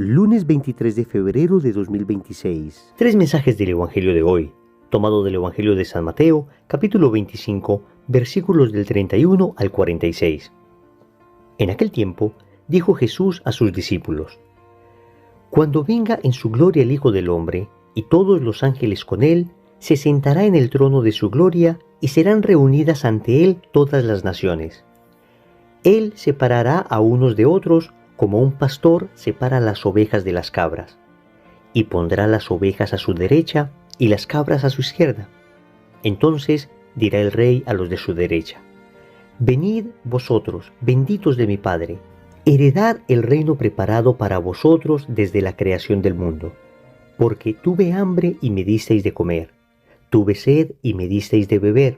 lunes 23 de febrero de 2026. Tres mensajes del Evangelio de hoy, tomado del Evangelio de San Mateo, capítulo 25, versículos del 31 al 46. En aquel tiempo, dijo Jesús a sus discípulos: Cuando venga en su gloria el Hijo del Hombre, y todos los ángeles con él, se sentará en el trono de su gloria, y serán reunidas ante él todas las naciones. Él separará a unos de otros, como un pastor separa las ovejas de las cabras, y pondrá las ovejas a su derecha y las cabras a su izquierda. Entonces dirá el rey a los de su derecha: Venid vosotros, benditos de mi Padre, heredad el reino preparado para vosotros desde la creación del mundo. Porque tuve hambre y me disteis de comer, tuve sed y me disteis de beber,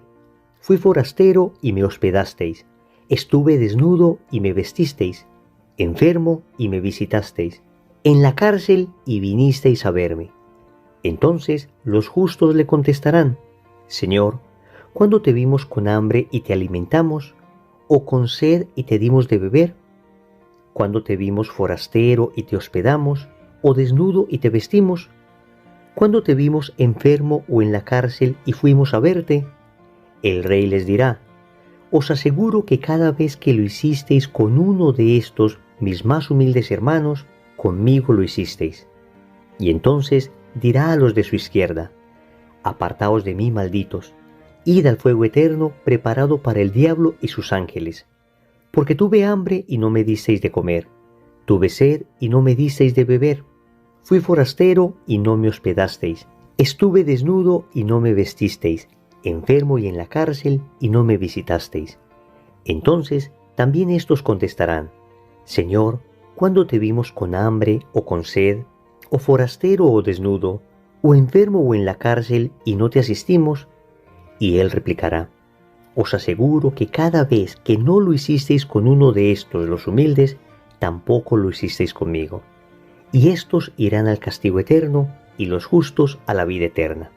fui forastero y me hospedasteis, estuve desnudo y me vestisteis, enfermo y me visitasteis, en la cárcel y vinisteis a verme. Entonces los justos le contestarán: Señor, ¿cuándo te vimos con hambre y te alimentamos, o con sed y te dimos de beber? ¿Cuándo te vimos forastero y te hospedamos, o desnudo y te vestimos? ¿Cuándo te vimos enfermo o en la cárcel y fuimos a verte? El rey les dirá: Os aseguro que cada vez que lo hicisteis con uno de estos mis más humildes hermanos, conmigo lo hicisteis. Y entonces dirá a los de su izquierda: Apartaos de mí, malditos, id al fuego eterno preparado para el diablo y sus ángeles. Porque tuve hambre y no me disteis de comer, tuve sed y no me disteis de beber, fui forastero y no me hospedasteis, estuve desnudo y no me vestisteis, enfermo y en la cárcel y no me visitasteis. Entonces también estos contestarán: Señor, ¿cuándo te vimos con hambre o con sed, o forastero o desnudo, o enfermo o en la cárcel y no te asistimos? Y él replicará: Os aseguro que cada vez que no lo hicisteis con uno de estos los humildes, tampoco lo hicisteis conmigo. Y estos irán al castigo eterno, y los justos a la vida eterna.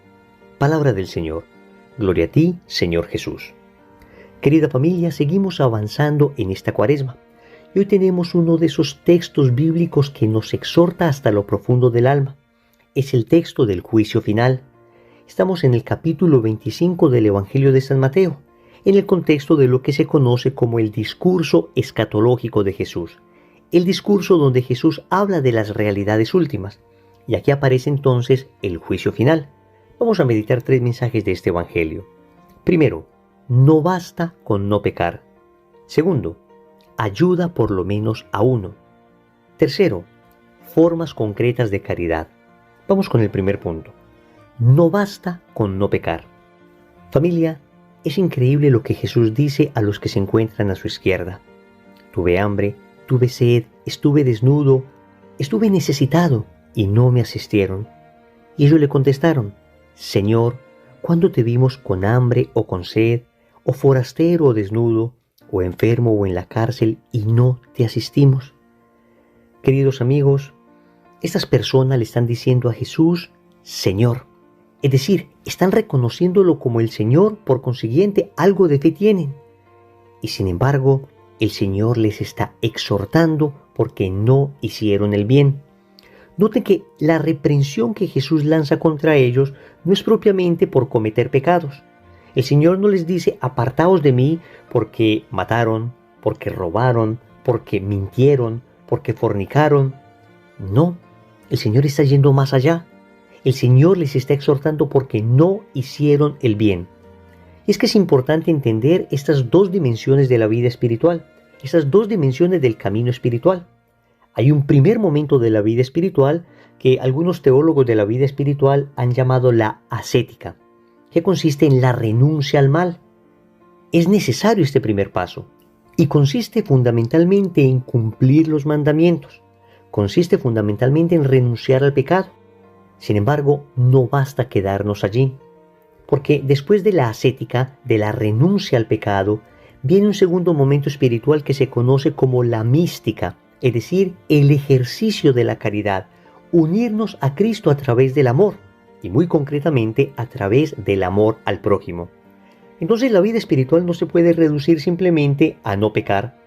Palabra del Señor. Gloria a ti, Señor Jesús. Querida familia, seguimos avanzando en esta Cuaresma. Y hoy tenemos uno de esos textos bíblicos que nos exhorta hasta lo profundo del alma. Es el texto del juicio final. Estamos en el capítulo 25 del Evangelio de San Mateo, en el contexto de lo que se conoce como el discurso escatológico de Jesús. El discurso donde Jesús habla de las realidades últimas. Y aquí aparece entonces el juicio final. Vamos a meditar tres mensajes de este Evangelio. Primero, no basta con no pecar. Segundo, ayuda por lo menos a uno. Tercero, formas concretas de caridad. Vamos con el primer punto. No basta con no pecar. Familia, es increíble lo que Jesús dice a los que se encuentran a su izquierda. Tuve hambre, tuve sed, estuve desnudo, estuve necesitado y no me asistieron. Y ellos le contestaron: Señor, ¿cuándo te vimos con hambre o con sed, o forastero o desnudo, o enfermo o en la cárcel y no te asistimos? Queridos amigos, estas personas le están diciendo a Jesús: Señor. Es decir, están reconociéndolo como el Señor, por consiguiente algo de fe tienen. Y sin embargo, el Señor les está exhortando porque no hicieron el bien. Noten que la reprensión que Jesús lanza contra ellos no es propiamente por cometer pecados. El Señor no les dice: apartaos de mí porque mataron, porque robaron, porque mintieron, porque fornicaron. No, el Señor está yendo más allá. El Señor les está exhortando porque no hicieron el bien. Y es que es importante entender estas dos dimensiones de la vida espiritual, estas dos dimensiones del camino espiritual. Hay un primer momento de la vida espiritual que algunos teólogos de la vida espiritual han llamado la ascética, que consiste en la renuncia al mal. Es necesario este primer paso y consiste fundamentalmente en cumplir los mandamientos. Consiste fundamentalmente en renunciar al pecado. Sin embargo, no basta quedarnos allí, porque después de la ascética, de la renuncia al pecado, viene un segundo momento espiritual que se conoce como la mística, es decir, el ejercicio de la caridad, unirnos a Cristo a través del amor, y muy concretamente a través del amor al prójimo. Entonces la vida espiritual no se puede reducir simplemente a no pecar,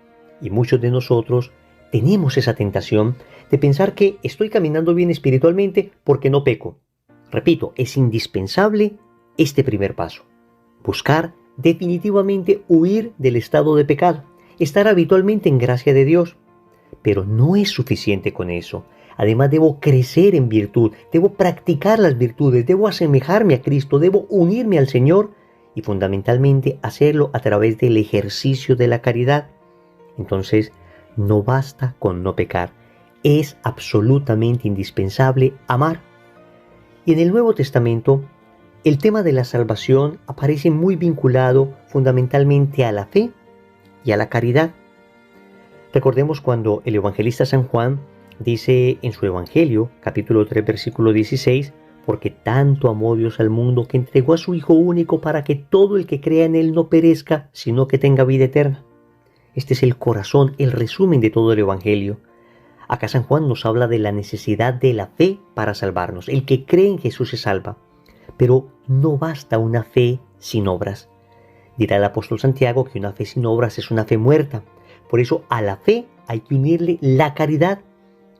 y muchos de nosotros tenemos esa tentación de pensar que estoy caminando bien espiritualmente porque no peco. Repito, es indispensable este primer paso. Buscar definitivamente huir del estado de pecado, estar habitualmente en gracia de Dios. Pero no es suficiente con eso. Además debo crecer en virtud, debo practicar las virtudes, debo asemejarme a Cristo, debo unirme al Señor y fundamentalmente hacerlo a través del ejercicio de la caridad. Entonces, no basta con no pecar, es absolutamente indispensable amar. Y en el Nuevo Testamento, el tema de la salvación aparece muy vinculado fundamentalmente a la fe y a la caridad. Recordemos cuando el evangelista San Juan dice en su Evangelio, capítulo 3, versículo 16, porque tanto amó Dios al mundo que entregó a su Hijo único para que todo el que crea en Él no perezca, sino que tenga vida eterna. Este es el corazón, el resumen de todo el Evangelio. Acá San Juan nos habla de la necesidad de la fe para salvarnos. El que cree en Jesús se salva. Pero no basta una fe sin obras. Dirá el apóstol Santiago que una fe sin obras es una fe muerta. Por eso a la fe hay que unirle la caridad.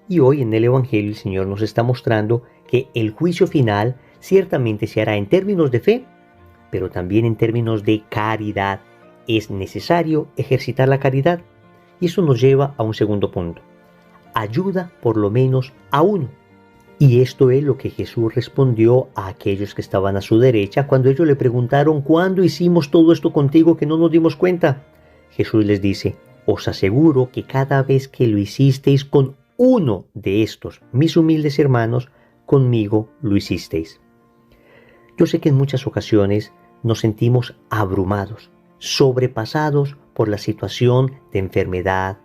Y hoy en el Evangelio el Señor nos está mostrando que el juicio final ciertamente se hará en términos de fe, pero también en términos de caridad. Es necesario ejercitar la caridad. Y eso nos lleva a un segundo punto. Ayuda por lo menos a uno. Y esto es lo que Jesús respondió a aquellos que estaban a su derecha cuando ellos le preguntaron: ¿cuándo hicimos todo esto contigo que no nos dimos cuenta? Jesús les dice: os aseguro que cada vez que lo hicisteis con uno de estos, mis humildes hermanos, conmigo lo hicisteis. Yo sé que en muchas ocasiones nos sentimos abrumados, sobrepasados por la situación de enfermedad,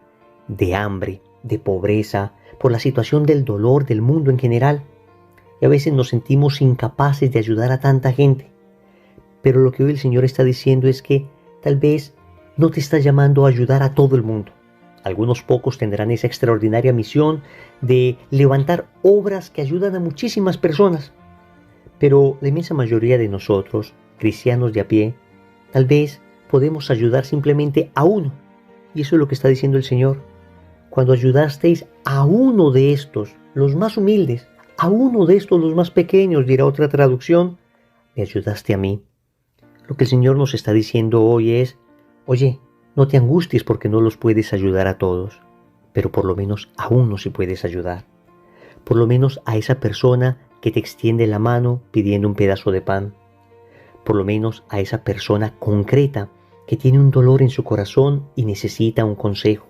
de hambre, de pobreza, por la situación del dolor del mundo en general. Y a veces nos sentimos incapaces de ayudar a tanta gente. Pero lo que hoy el Señor está diciendo es que tal vez no te está llamando a ayudar a todo el mundo. Algunos pocos tendrán esa extraordinaria misión de levantar obras que ayudan a muchísimas personas. Pero la inmensa mayoría de nosotros, cristianos de a pie, tal vez podemos ayudar simplemente a uno. Y eso es lo que está diciendo el Señor. Cuando ayudasteis a uno de estos, los más humildes, a uno de estos, los más pequeños, dirá otra traducción, me ayudaste a mí. Lo que el Señor nos está diciendo hoy es: oye, no te angusties porque no los puedes ayudar a todos, pero por lo menos a uno sí puedes ayudar. Por lo menos a esa persona que te extiende la mano pidiendo un pedazo de pan. Por lo menos a esa persona concreta que tiene un dolor en su corazón y necesita un consejo.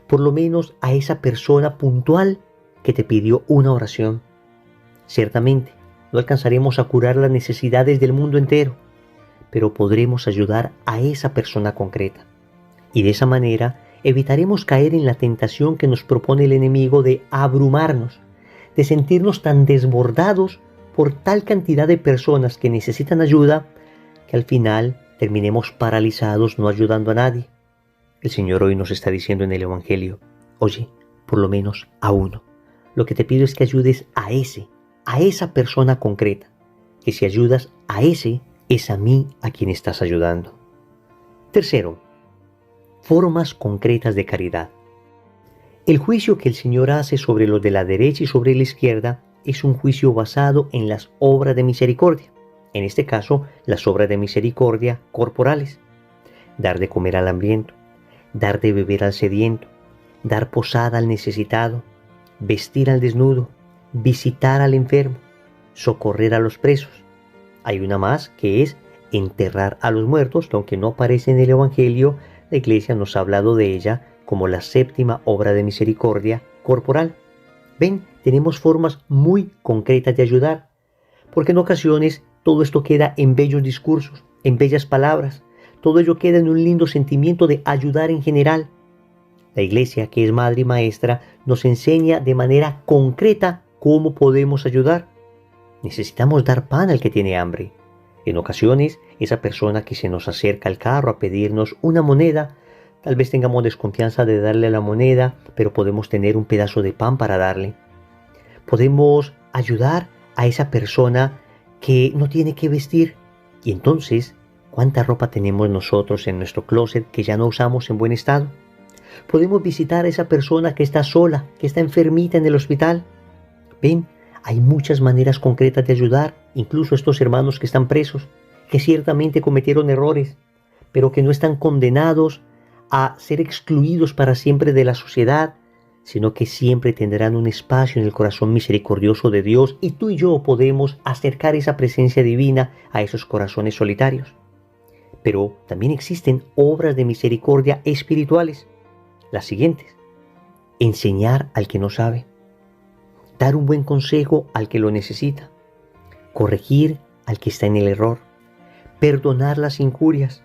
Por lo menos a esa persona puntual que te pidió una oración. Ciertamente, no alcanzaremos a curar las necesidades del mundo entero, pero podremos ayudar a esa persona concreta. Y de esa manera evitaremos caer en la tentación que nos propone el enemigo de abrumarnos, de sentirnos tan desbordados por tal cantidad de personas que necesitan ayuda, que al final terminemos paralizados no ayudando a nadie. El Señor hoy nos está diciendo en el Evangelio: oye, por lo menos a uno. Lo que te pido es que ayudes a esa persona concreta. Que si ayudas a ese, es a mí a quien estás ayudando. Tercero, formas concretas de caridad. El juicio que el Señor hace sobre los de la derecha y sobre la izquierda es un juicio basado en las obras de misericordia. En este caso, las obras de misericordia corporales. Dar de comer al hambriento, dar de beber al sediento, dar posada al necesitado, vestir al desnudo, visitar al enfermo, socorrer a los presos. Hay una más que es enterrar a los muertos, que aunque no aparece en el Evangelio, la Iglesia nos ha hablado de ella como la séptima obra de misericordia corporal. Ven, tenemos formas muy concretas de ayudar, porque en ocasiones todo esto queda en bellos discursos, en bellas palabras. Todo ello queda en un lindo sentimiento de ayudar en general. La Iglesia, que es madre y maestra, nos enseña de manera concreta cómo podemos ayudar. Necesitamos dar pan al que tiene hambre. En ocasiones, esa persona que se nos acerca al carro a pedirnos una moneda, tal vez tengamos desconfianza de darle la moneda, pero podemos tener un pedazo de pan para darle. Podemos ayudar a esa persona que no tiene que vestir. Y entonces, ¿cuánta ropa tenemos nosotros en nuestro closet que ya no usamos en buen estado? Podemos visitar a esa persona que está sola, que está enfermita en el hospital. Ven, hay muchas maneras concretas de ayudar, incluso a estos hermanos que están presos, que ciertamente cometieron errores, pero que no están condenados a ser excluidos para siempre de la sociedad, sino que siempre tendrán un espacio en el corazón misericordioso de Dios, y tú y yo podemos acercar esa presencia divina a esos corazones solitarios. Pero también existen obras de misericordia espirituales, las siguientes: enseñar al que no sabe, dar un buen consejo al que lo necesita, corregir al que está en el error, perdonar las injurias,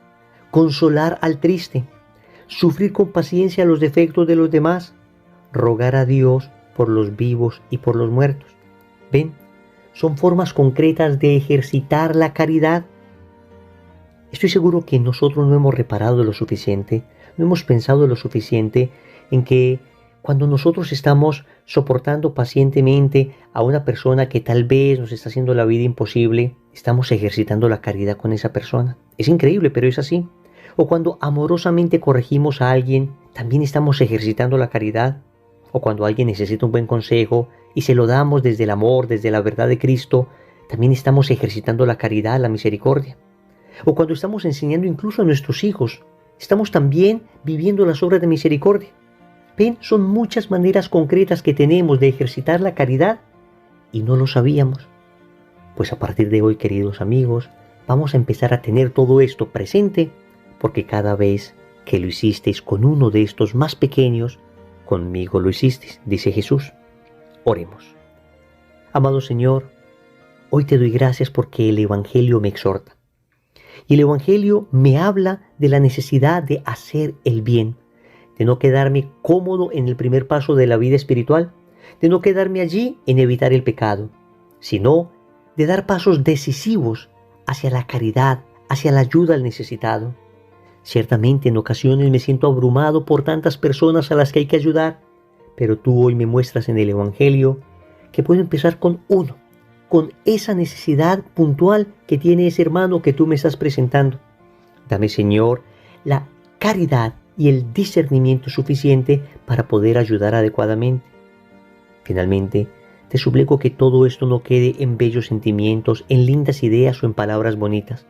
consolar al triste, sufrir con paciencia los defectos de los demás, rogar a Dios por los vivos y por los muertos. Ven, son formas concretas de ejercitar la caridad. Estoy seguro que nosotros no hemos reparado lo suficiente, no hemos pensado lo suficiente en que cuando nosotros estamos soportando pacientemente a una persona que tal vez nos está haciendo la vida imposible, estamos ejercitando la caridad con esa persona. Es increíble, pero es así. O cuando amorosamente corregimos a alguien, también estamos ejercitando la caridad. O cuando alguien necesita un buen consejo y se lo damos desde el amor, desde la verdad de Cristo, también estamos ejercitando la caridad, la misericordia. O cuando estamos enseñando incluso a nuestros hijos, estamos también viviendo las obras de misericordia. Ven, son muchas maneras concretas que tenemos de ejercitar la caridad y no lo sabíamos. Pues a partir de hoy, queridos amigos, vamos a empezar a tener todo esto presente, porque cada vez que lo hicisteis con uno de estos más pequeños, conmigo lo hicisteis, dice Jesús. Oremos. Amado Señor, hoy te doy gracias porque el Evangelio me exhorta. Y el Evangelio me habla de la necesidad de hacer el bien, de no quedarme cómodo en el primer paso de la vida espiritual, de no quedarme allí en evitar el pecado, sino de dar pasos decisivos hacia la caridad, hacia la ayuda al necesitado. Ciertamente en ocasiones me siento abrumado por tantas personas a las que hay que ayudar, pero tú hoy me muestras en el Evangelio que puedo empezar con uno, con esa necesidad puntual que tiene ese hermano que tú me estás presentando. Dame, Señor, la caridad y el discernimiento suficiente para poder ayudar adecuadamente. Finalmente, te suplico que todo esto no quede en bellos sentimientos, en lindas ideas o en palabras bonitas.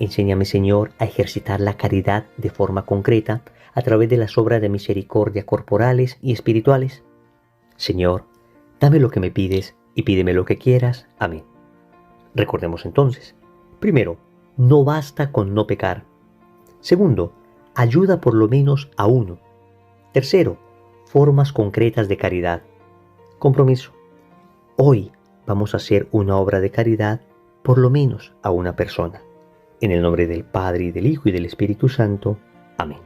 Enséñame, Señor, a ejercitar la caridad de forma concreta a través de las obras de misericordia corporales y espirituales. Señor, dame lo que me pides y pídeme lo que quieras. Amén. Recordemos entonces: primero, no basta con no pecar. Segundo, ayuda por lo menos a uno. Tercero, formas concretas de caridad. Compromiso. Hoy vamos a hacer una obra de caridad por lo menos a una persona. En el nombre del Padre, y del Hijo, y del Espíritu Santo. Amén.